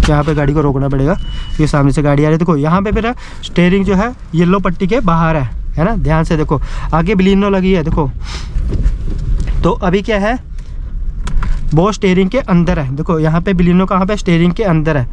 यहाँ पे गाड़ी को रोकना पड़ेगा, ये सामने से गाड़ी आ रही है। देखो यहाँ पे मेरा स्टीयरिंग जो है येलो पट्टी के बाहर है ना, ध्यान से देखो। आगे बलिनो लगी है देखो, तो अभी क्या है वो स्टीयरिंग के अंदर है। देखो यहाँ पे बलिनो कहाँ पे, स्टीयरिंग के अंदर है।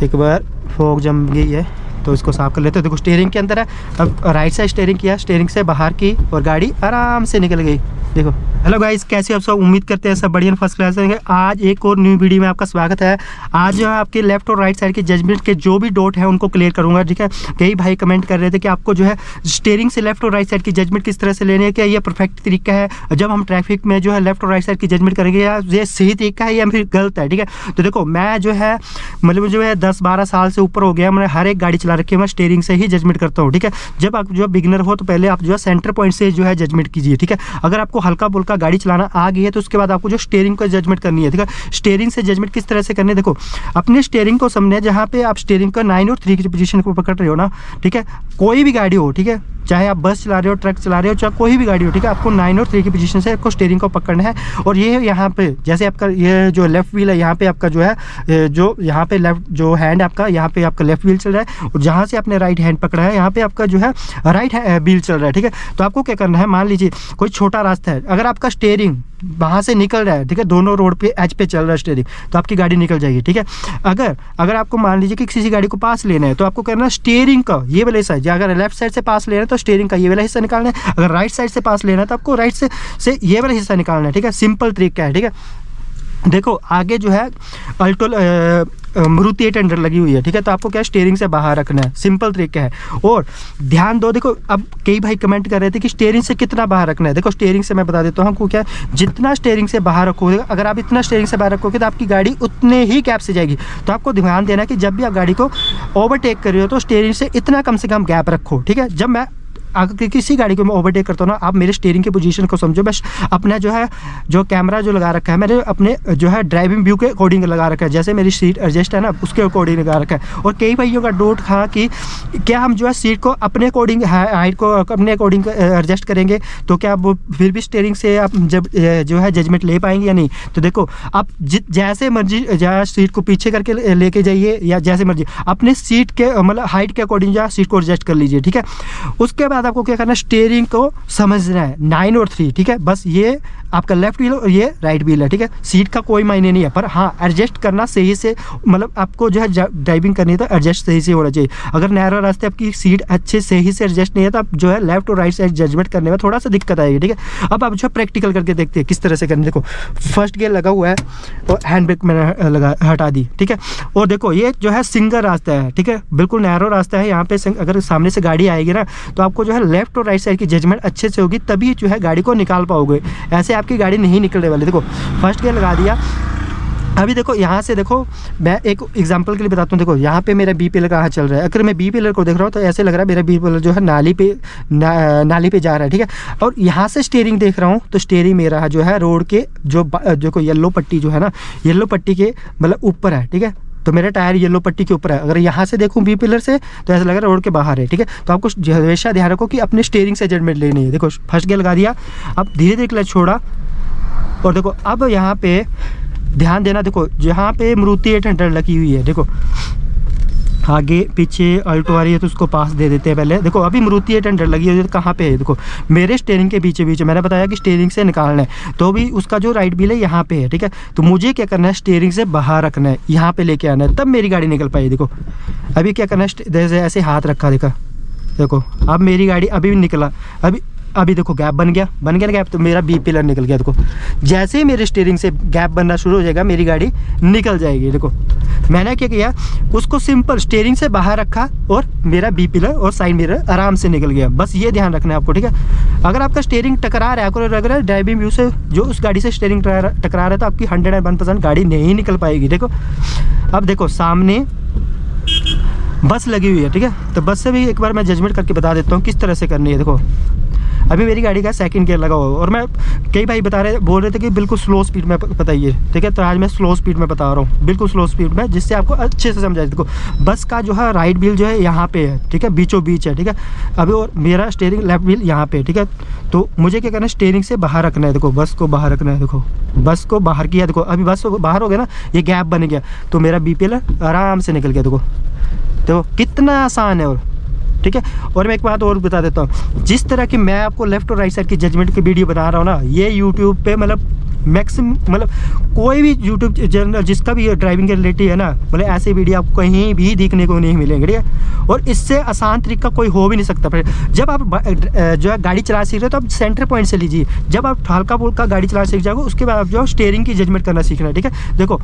एक बार फोक जम गई है तो इसको साफ कर लेते हैं। देखो स्टीयरिंग के अंदर है, अब राइट साइड स्टीयरिंग किया, स्टीयरिंग से बाहर की और गाड़ी आराम से निकल गई। देखो हेलो गाइस, कैसे आप सब, उम्मीद करते हैं सब बढ़िया फर्स्ट क्लास रहेंगे। आज एक और न्यू वीडियो में आपका स्वागत है। आज जो है आपके लेफ्ट और राइट साइड के जजमेंट के जो भी डॉट है उनको क्लियर करूंगा, ठीक है। कई भाई कमेंट कर रहे थे कि आपको जो है स्टीयरिंग से लेफ्ट और राइट साइड की जजमेंट किस तरह से लेने है, क्या ये परफेक्ट तरीका है जब हम ट्रैफिक में जो है लेफ्ट और राइट साइड की जजमेंट करेंगे, या ये सही तरीका है या फिर गलत है, ठीक है। तो देखो मैं जो है मतलब जो है 10-12 साल से ऊपर हो गया, मैंने हर एक गाड़ी चला रखी है, मैं स्टीयरिंग से ही जजमेंट करता हूँ, ठीक है। जब आप जो बिगिनर हो तो पहले आप जो है सेंटर पॉइंट से जो है जजमेंट कीजिए, ठीक है। अगर आपको हल्का बुल्का गाड़ी चलाना आ गई है तो उसके बाद आपको जो स्टीयरिंग को जजमेंट करनी है, ठीक है। स्टीयरिंग से जजमेंट किस तरह से करनी है, देखो अपने स्टीयरिंग को समझना, जहाँ पे आप स्टीयरिंग का 9 और 3 की पोजीशन को पकड़ रहे हो ना, ठीक है। कोई भी गाड़ी हो, ठीक है, चाहे आप बस चला रहे हो, ट्रक चला रहे हो, चाहे कोई भी गाड़ी हो, ठीक है, आपको 9 और 3 की पोजीशन से आपको स्टीयरिंग को पकड़ना है। और ये यहाँ पे जैसे आपका ये जो लेफ्ट व्हील है, यहाँ पे आपका जो है जो यहाँ पे लेफ्ट जो हैंड आपका, यहाँ पे आपका लेफ्ट व्हील चल रहा है, और जहाँ से आपने राइट हैंड पकड़ा है यहाँ पे आपका जो है राइट व्हील चल रहा है, ठीक है। तो आपको क्या करना है, मान लीजिए कोई छोटा रास्ता है, अगर आपका स्टीयरिंग वहाँ से निकल रहा है, ठीक है, दोनों रोड पे एज पे चल रहा है स्टीयरिंग, तो आपकी गाड़ी निकल जाएगी, ठीक है। अगर आपको मान लीजिए कि किसी गाड़ी को पास लेना है तो आपको करना है स्टीयरिंग का ये वाला हिस्सा, अगर लेफ्ट साइड से पास लेना है तो स्टीयरिंग का ये वाला हिस्सा निकालना है, अगर राइट साइड से पास लेना है तो आपको राइट से ये वाला हिस्सा निकालना है, ठीक है। सिंपल तरीका है, ठीक है। देखो आगे जो है अल्टो मारुति 800 लगी हुई है, ठीक है, तो आपको क्या स्टीयरिंग से बाहर रखना है, सिंपल तरीका है। और ध्यान दो, देखो अब कई भाई कमेंट कर रहे थे कि स्टीयरिंग से कितना बाहर रखना है। देखो स्टीयरिंग से मैं बता देता हूँ आपको क्या, जितना स्टीयरिंग से बाहर रखोगे, अगर आप इतना स्टीयरिंग से बाहर रखोगे तो आपकी गाड़ी उतने ही गैप से जाएगी। तो आपको ध्यान देना कि जब भी आप गाड़ी को ओवरटेक कर रहे हो तो स्टीयरिंग से इतना कम से कम गैप रखो, ठीक है। जब मैं अगर किसी गाड़ी को मैं ओवरटेक करता हूँ ना, आप मेरे स्टीयरिंग की पोजीशन को समझो। बस अपना जो है जो कैमरा जो लगा रखा है मैंने अपने जो है ड्राइविंग व्यू के अकॉर्डिंग लगा रखा है, जैसे मेरी सीट एडजस्ट है ना उसके अकॉर्डिंग लगा रखा है। और कई भाइयों का डाउट था कि क्या हम जो है सीट को अपने अकॉर्डिंग हाइट को अपने अकॉर्डिंग एडजस्ट करेंगे तो क्या वो फिर भी स्टीयरिंग से आप जब जो है जजमेंट ले पाएंगे या नहीं। तो देखो आप जैसे मर्जी जहाँ सीट को पीछे करके लेके जाइए या जैसे मर्जी अपने सीट के मतलब हाइट के अकॉर्डिंग जो सीट को एडजस्ट कर लीजिए, ठीक है। उसके बाद आपको क्या करना है, स्टीयरिंग को समझना है 9 और 3, ठीक है। बस ये आपका लेफ्ट व्हील और ये राइट व्हील है, ठीक है। सीट का कोई मायने नहीं है, पर हाँ एडजस्ट करना सही से, मतलब आपको जो है ड्राइविंग करनी है तो एडजस्ट सही से होना चाहिए। अगर नैरो रास्ते आपकी सीट अच्छे सही से एडजस्ट नहीं है तो आप जो है लेफ्ट और राइट साइड जजमेंट करने में थोड़ा सा दिक्कत आएगी, ठीक है। अब आप जो है प्रैक्टिकल करके देखते हैं किस तरह से करना। देखो फर्स्ट गियर लगा हुआ है और हैंड ब्रेक मैंने हटा दी, ठीक है। और देखो ये जो है सिंगल रास्ता है, ठीक है, बिल्कुल नैरो रास्ता है। यहाँ पे अगर सामने से गाड़ी आएगी ना तो आपको जो है लेफ्ट और राइट साइड की जजमेंट अच्छे से होगी, तभी जो है गाड़ी को निकाल पाओगे, ऐसे आपकी गाड़ी नहीं निकलने वाली। देखो फर्स्ट गियर लगा दिया। अभी देखो यहाँ से देखो मैं एक एग्जांपल के लिए बताता हूँ। देखो यहाँ पे मेरा बी पिलर कहाँ चल रहा है, अगर मैं बी पिलर को देख रहा हूँ तो ऐसे लग रहा है मेरा बी पिलर जो है नाली पे जा रहा है, ठीक है। और यहाँ से स्टीयरिंग देख रहा हूँ तो स्टीयरिंग मेरा जो है रोड के जो येलो पट्टी जो है ना, येलो पट्टी के मतलब ऊपर है, ठीक है। तो मेरा टायर येलो पट्टी के ऊपर है। अगर यहाँ से देखूँ बी पिलर से तो ऐसा लग रहा है रोड के बाहर है, ठीक है। तो आपको हमेशा ध्यान रखो कि अपने स्टीयरिंग से जजमेंट लेनी है। देखो फर्स्ट गियर लगा दिया, अब धीरे धीरे क्लच छोड़ा और देखो अब यहाँ पे ध्यान देना। देखो जहाँ पे मारुति 800 लगी हुई है, देखो आगे पीछे अल्टो आ रही है तो उसको पास दे देते हैं पहले। देखो अभी मारुति 800 लगी है, कहाँ पे है, देखो मेरे स्टीयरिंग के बीच मैंने बताया कि स्टीयरिंग से निकालना है, तो भी उसका जो राइट व्हील है यहाँ पे है, ठीक है। तो मुझे क्या करना है, स्टीयरिंग से बाहर रखना है, यहाँ पे लेके आना है, तब मेरी गाड़ी निकल पाई। देखो अभी क्या करना है, जैसे ऐसे हाथ रखा, देखो अब मेरी गाड़ी अभी भी निकला, अभी देखो गैप बन गया ना गैप, तो मेरा बी पिलर निकल गया। देखो जैसे ही मेरे स्टीयरिंग से गैप बनना शुरू हो जाएगा मेरी गाड़ी निकल जाएगी। देखो मैंने क्या किया, उसको सिंपल स्टीयरिंग से बाहर रखा और मेरा बी पिलर और साइड मिरर आराम से निकल गया। बस ये ध्यान रखना है आपको, ठीक है। अगर आपका स्टीयरिंग टकरा रहा है, अगर ड्राइविंग व्यू से जो उस गाड़ी से स्टीयरिंग टकरा रहा है तो आपकी 101% गाड़ी नहीं निकल पाएगी। देखो अब देखो सामने बस लगी हुई है, ठीक है। तो बस से भी एक बार मैं जजमेंट करके बता देता हूँ किस तरह से करनी है। देखो अभी मेरी गाड़ी का सेकंड गियर लगा हुआ है और मैं कई भाई बोल रहे थे कि बिल्कुल स्लो स्पीड में बताइए, ठीक है। तो आज मैं स्लो स्पीड में बता रहा हूँ, बिल्कुल स्लो स्पीड में, जिससे आपको अच्छे से समझाए। देखो बस का जो है राइट व्हील जो है यहाँ पे है, ठीक है, बीचों बीच है, ठीक है। अभी और मेरा स्टीयरिंग लेफ्ट व्हील यहाँ पे, ठीक है। तो मुझे क्या करना है, स्टीयरिंग से बाहर रखना है। देखो बस को बाहर रखना है, देखो बस को बाहर किया, देखो अभी बस बाहर हो गया ना, ये गैप बन गया, तो मेरा बीपीएल आराम से निकल गया। देखो कितना आसान है। और ठीक है, और मैं एक बात और बता देता हूँ, जिस तरह की मैं आपको लेफ्ट और राइट साइड की जजमेंट की वीडियो बना रहा हूँ ना, ये यूट्यूब पे मतलब मैक्सिमम, मतलब कोई भी यूट्यूब चैनल जिसका भी ड्राइविंग के रिलेटेड है ना, मतलब ऐसे वीडियो आपको कहीं भी देखने को नहीं मिलेंगे, ठीक है। और इससे आसान तरीका कोई हो भी नहीं सकता। पर जब आप जो है गाड़ी चला सीख रहे हो तो आप सेंटर पॉइंट से लीजिए। जब आप हल्का फुल्का गाड़ी चला सीख जाओगे उसके बाद आप जो स्टीयरिंग की जजमेंट करना सीखना है, ठीक है। देखो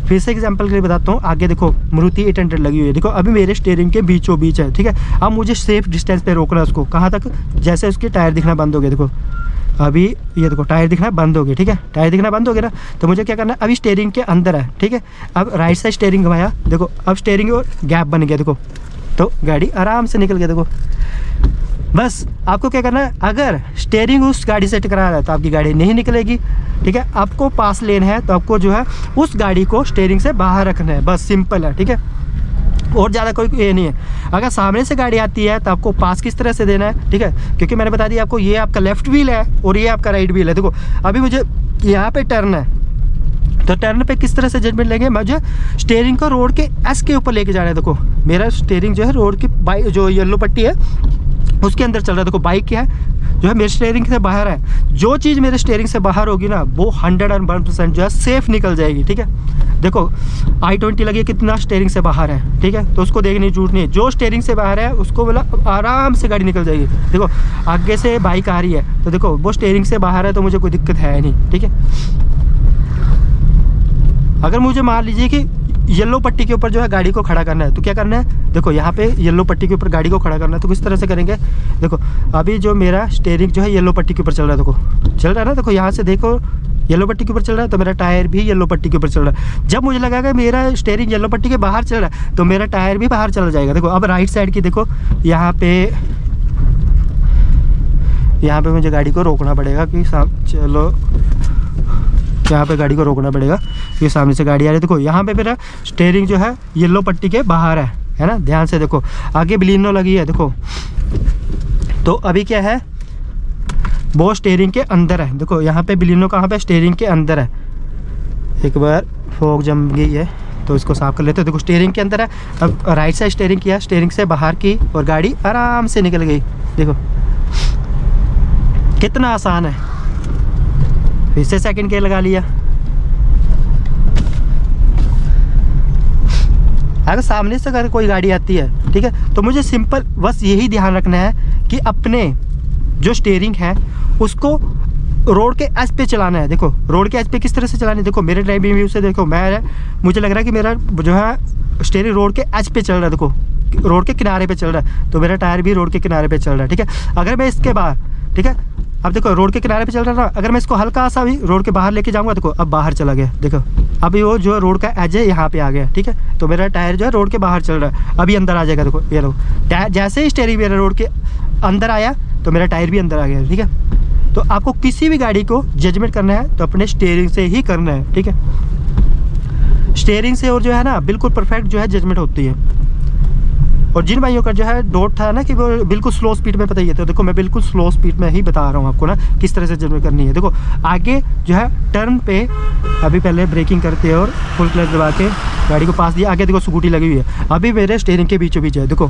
फिर से एग्जाम्पल के लिए बताता हूँ, आगे देखो मारुति 800 लगी हुई है, देखो अभी मेरे स्टीयरिंग के बीचों बीच है, ठीक है। अब मुझे सेफ डिस्टेंस पे रोकना है उसको, कहाँ तक, जैसे उसके टायर दिखना बंद हो गया, देखो अभी ये देखो टायर दिखना बंद हो गया, ठीक है। टायर दिखना बंद हो गया ना, तो मुझे क्या करना है, अभी स्टीयरिंग के अंदर है, ठीक है। अब राइट साइड स्टीयरिंग घुमाया, देखो अब स्टीयरिंग और गैप बन गया, देखो तो गाड़ी आराम से निकल गया। देखो बस आपको क्या करना है, अगर स्टीयरिंग उस गाड़ी से टकरा रहा है तो आपकी गाड़ी नहीं निकलेगी, ठीक है। आपको पास लेन है तो आपको जो है उस गाड़ी को स्टीयरिंग से बाहर रखना है, बस सिंपल है, ठीक है। और ज़्यादा कोई ये नहीं है। अगर सामने से गाड़ी आती है तो आपको पास किस तरह से देना है, ठीक है, क्योंकि मैंने बता दिया आपको, ये आपका लेफ्ट व्हील है और ये आपका राइट व्हील है। देखो अभी मुझे यहाँ पे टर्न है, तो टर्न पे किस तरह से जजमेंट लेंगे, मुझे स्टीयरिंग को रोड के एस के ऊपर लेके जाना है। देखो मेरा स्टीयरिंग जो है रोड की बाइक जो येलो पट्टी है उसके अंदर चल रहा है। देखो बाइक क्या है जो है मेरे स्टीयरिंग से बाहर है, जो चीज़ मेरे स्टीयरिंग से बाहर होगी ना वो 101% जो है सेफ निकल जाएगी, ठीक है। देखो i20 लगी कितना स्टीयरिंग से बाहर है, ठीक है, तो उसको देखनी जरूरत नहीं है। जो स्टीयरिंग से बाहर है उसको मतलब आराम से गाड़ी निकल जाएगी। देखो आगे से बाइक आ रही है तो देखो वो स्टीयरिंग से बाहर है तो मुझे कोई दिक्कत है नहीं, ठीक है। अगर मुझे मान लीजिए कि येलो पट्टी के ऊपर जो है गाड़ी को खड़ा करना है तो क्या करना है, देखो यहाँ पे येलो पट्टी के ऊपर गाड़ी को खड़ा करना है, तो किस तरह से करेंगे। देखो अभी जो मेरा स्टीयरिंग जो है येलो पट्टी के ऊपर चल रहा है, देखो चल रहा है ना, देखो यहाँ से देखो येलो पट्टी के ऊपर चल रहा है, तो मेरा टायर भी येलो पट्टी के ऊपर चल रहा है। जब मुझे लगा कि मेरा स्टीयरिंग येलो पट्टी के बाहर चल रहा है तो मेरा टायर भी बाहर चला जाएगा। देखो अब राइट साइड की देखो यहाँ पे मुझे गाड़ी को रोकना पड़ेगा कि चलो यहाँ पे गाड़ी को रोकना पड़ेगा, ये सामने से गाड़ी आ रही है। देखो यहाँ पे मेरा स्टीयरिंग जो है येलो पट्टी के बाहर है ना, ध्यान से देखो आगे बलिनो लगी है, देखो तो अभी क्या है वो स्टीयरिंग के अंदर है। देखो यहाँ पे बलिनो कहाँ पे, स्टीयरिंग के अंदर है। एक बार फोक जम गई है तो इसको साफ कर लेते हैं। देखो स्टीयरिंग के अंदर है, अब राइट साइड स्टीयरिंग किया, स्टीयरिंग से बाहर की और गाड़ी आराम से निकल गई। देखो कितना आसान है। फिर से सेकंड गियर लगा लिया। अगर सामने से अगर कोई गाड़ी आती है, ठीक है, तो मुझे सिंपल बस यही ध्यान रखना है कि अपने जो स्टीयरिंग है उसको रोड के एज पे चलाना है। देखो रोड के एज पे किस तरह से चलाना है, देखो मेरे ड्राइविंग व्यू से देखो मुझे लग रहा है कि मेरा जो है स्टीयरिंग रोड के एज पे चल रहा है, देखो रोड के किनारे पे चल रहा है, तो मेरा टायर भी रोड के किनारे पे चल रहा है, ठीक है। अगर मैं इसके बाहर, ठीक है, अब देखो रोड के किनारे पे चल रहा है ना, अगर मैं इसको हल्का सा भी रोड के बाहर लेके जाऊंगा, देखो अब बाहर चला गया। देखो अभी वो जो रोड का एज है यहाँ पे आ गया, ठीक है, तो मेरा टायर जो है रोड के बाहर चल रहा है, अभी अंदर आ जाएगा। देखो ये लो टायर जैसे ही स्टीयरिंग मेरा रोड के अंदर आया तो मेरा टायर भी अंदर आ गया, ठीक है। तो आपको किसी भी गाड़ी को जजमेंट करना है तो अपने स्टीयरिंग से ही करना है, ठीक है। स्टीयरिंग से और जो है ना बिल्कुल परफेक्ट जो है जजमेंट होती है। और जिन भाइयों का जो है डाउट था ना कि वो बिल्कुल स्लो स्पीड में बताइए, तो देखो मैं बिल्कुल स्लो स्पीड में ही बता रहा हूँ आपको ना किस तरह से जजमेंट करनी है। देखो आगे जो है टर्न पे अभी पहले ब्रेकिंग करते हैं और फुल क्लच दबा के गाड़ी को पास दिया। आगे देखो स्कूटी लगी हुई है, अभी मेरे स्टीयरिंग के बीचों बीच है, देखो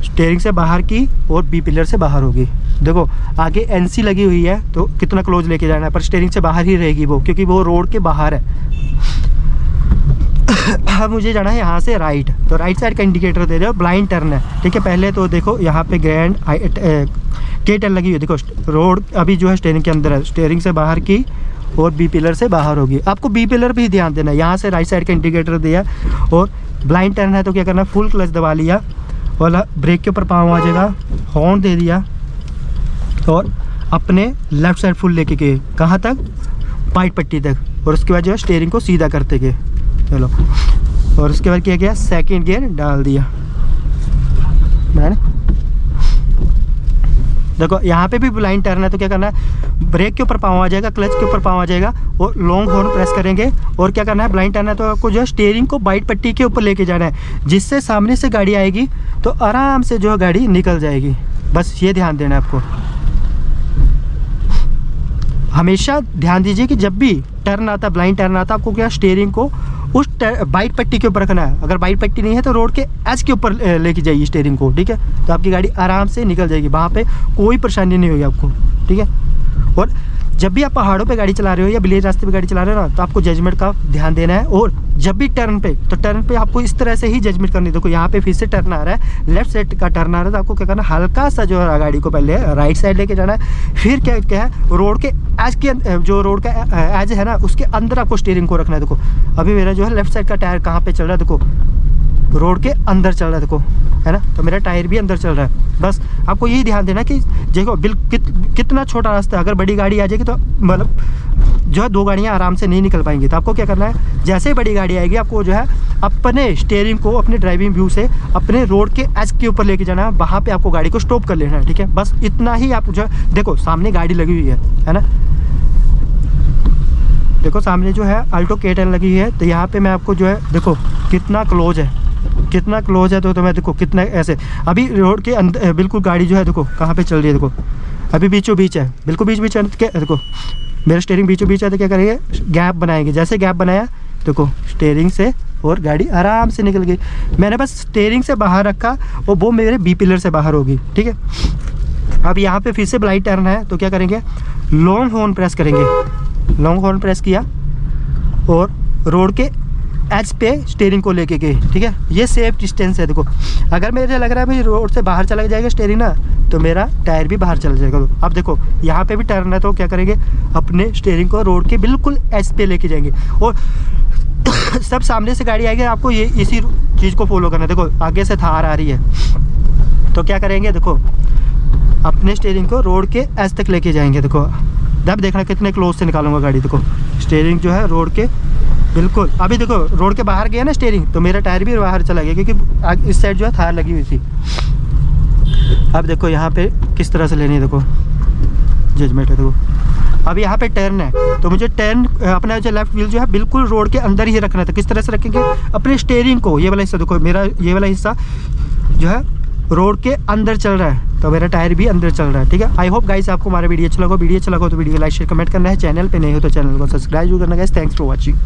स्टीयरिंग से बाहर की और बी पिलर से बाहर होगी। देखो आगे एनसी लगी हुई है तो कितना क्लोज लेके जाना है, पर स्टीयरिंग से बाहर ही रहेगी वो, क्योंकि वो रोड के बाहर है। अब मुझे जाना है यहाँ से राइट, तो राइट साइड का इंडिकेटर दे रहे हो, ब्लाइंड टर्न है, ठीक है। पहले तो देखो यहाँ पे ग्रैंड K10 लगी हुई है, देखो रोड अभी जो है स्टीयरिंग के अंदर है, स्टीयरिंग से बाहर की और बी पिलर से बाहर होगी। आपको बी पिलर भी ध्यान देना है, यहाँ से राइट साइड का इंडिकेटर दिया और ब्लाइंड टर्न है तो क्या करना, फुल क्लच दबा लिया और ब्रेक के ऊपर पाँव आ जाएगा, हॉर्न दे दिया और अपने लेफ्ट साइड फुल लेके गए, कहाँ तक, वाइट पट्टी तक, और उसके बाद जो है स्टीयरिंग को सीधा करते गए, चलो। और उसके बाद क्या किया, सेकंड गियर डाल दिया मैंने, देखो यहाँ पे भी ब्लाइंड टर्न है, तो क्या करना है, ब्रेक के ऊपर पाँव आ जाएगा, क्लच के ऊपर पाँव आ जाएगा और लॉन्ग हॉर्न प्रेस करेंगे। और क्या करना है, ब्लाइंड टर्न है तो आपको जो है स्टीयरिंग को वाइट पट्टी के ऊपर लेके जाना है, जिससे सामने से गाड़ी आएगी तो आराम से जो है गाड़ी निकल जाएगी। बस ये ध्यान देना है आपको। हमेशा ध्यान दीजिए कि जब भी टर्न आता, ब्लाइंड टर्न आता, आपको क्या स्टीयरिंग को उस वाइट पट्टी के ऊपर रखना है। अगर वाइट पट्टी नहीं है तो रोड के एज के ऊपर लेके जाइए स्टीयरिंग को, ठीक है, तो आपकी गाड़ी आराम से निकल जाएगी, वहाँ पे कोई परेशानी नहीं होगी आपको, ठीक है। और जब भी आप पहाड़ों पे गाड़ी चला रहे हो या बिलेज रास्ते पे गाड़ी चला रहे हो ना, तो आपको जजमेंट का ध्यान देना है। और जब भी टर्न पे आपको इस तरह से ही जजमेंट करनी है। देखो यहाँ पे फिर से टर्न आ रहा है, लेफ्ट साइड का टर्न आ रहा है, तो आपको क्या करना है, हल्का सा जो है गाड़ी को पहले राइट साइड लेके जाना है। फिर क्या है, रोड के एज के जो रोड का एज है ना, उसके अंदर आपको स्टीयरिंग को रखना है। देखो अभी मेरा जो है लेफ्ट साइड का टायर कहाँ पे चल रहा है, देखो रोड के अंदर चल रहा है, देखो है ना, तो मेरा टायर भी अंदर चल रहा है। बस आपको यही ध्यान देना कि देखो कितना छोटा रास्ता है, अगर बड़ी गाड़ी आ जाएगी तो मतलब जो है 2 गाड़ियाँ आराम से नहीं निकल पाएंगी। तो आपको क्या करना है, जैसे ही बड़ी गाड़ी आएगी आपको जो है अपने स्टीयरिंग को अपने ड्राइविंग व्यू से अपने रोड के एज के ऊपर लेके जाना है, वहाँ पे आपको गाड़ी को स्टॉप कर लेना है, ठीक है। बस इतना ही आप जो है, देखो सामने गाड़ी लगी हुई है ना, देखो सामने जो है अल्टो K10 लगी हुई है। तो यहाँ पे मैं आपको जो है देखो कितना क्लोज है, कितना क्लोज है, तो मैं देखो कितना ऐसे अभी रोड के अंदर बिल्कुल गाड़ी जो है देखो कहाँ पे चल रही है, देखो अभी बीचों बीच है, बिल्कुल बीच बीच है। देखो मेरा स्टीयरिंग बीचों बीच है, तो क्या करेंगे, गैप बनाएंगे। जैसे गैप बनाया देखो स्टीयरिंग से और गाड़ी आराम से निकल गई। मैंने बस स्टीयरिंग से बाहर रखा और वो मेरे बी पिलर से बाहर होगी, ठीक है। अब यहाँ पे फिर से ब्लाइंड टर्न है, तो क्या करेंगे, लॉन्ग हॉर्न प्रेस करेंगे। लॉन्ग हॉर्न प्रेस किया और रोड के एज पे स्टीयरिंग को लेके गए, ठीक है। ये सेफ डिस्टेंस है। देखो अगर मुझे लग रहा है भाई रोड से बाहर चला जाएगा स्टीयरिंग ना, तो मेरा टायर भी बाहर चला जाएगा। अब देखो यहाँ पे भी टर्न है, तो क्या करेंगे, अपने स्टीयरिंग को रोड के बिल्कुल एज पे लेके जाएंगे। और सब सामने से गाड़ी आएगी, आपको ये इसी चीज़ को फॉलो करना है। देखो आगे से थार आ रही है, तो क्या करेंगे, देखो अपने स्टीयरिंग को रोड के एज तक लेके जाएंगे। देखो अब देखना कितने क्लोज से निकालूंगा गाड़ी। देखो स्टीयरिंग जो है रोड के बिल्कुल, अभी देखो रोड के बाहर गया ना स्टीयरिंग, तो मेरा टायर भी बाहर चला गया, क्योंकि इस साइड जो है थार लगी हुई थी। अब देखो यहाँ पे किस तरह से लेनी है, देखो जजमेंट है। देखो अब यहाँ पे टर्न है, तो मुझे टर्न अपना जो लेफ्ट व्हील जो है बिल्कुल रोड के अंदर ही रखना था। किस तरह से रखेंगे, अपने स्टीयरिंग को, ये वाला हिस्सा देखो मेरा ये वाला हिस्सा जो है रोड के अंदर चल रहा है, तो मेरा टायर भी अंदर चल रहा है, ठीक है। आई होप गाइस आपको हमारा वीडियो अच्छा लगा। वीडियो अच्छा लगा तो वीडियो को लाइक शेयर कमेंट करना है। चैनल पे नहीं हो तो चैनल को सब्सक्राइब जरूर करना गाइस। Thanks for watching.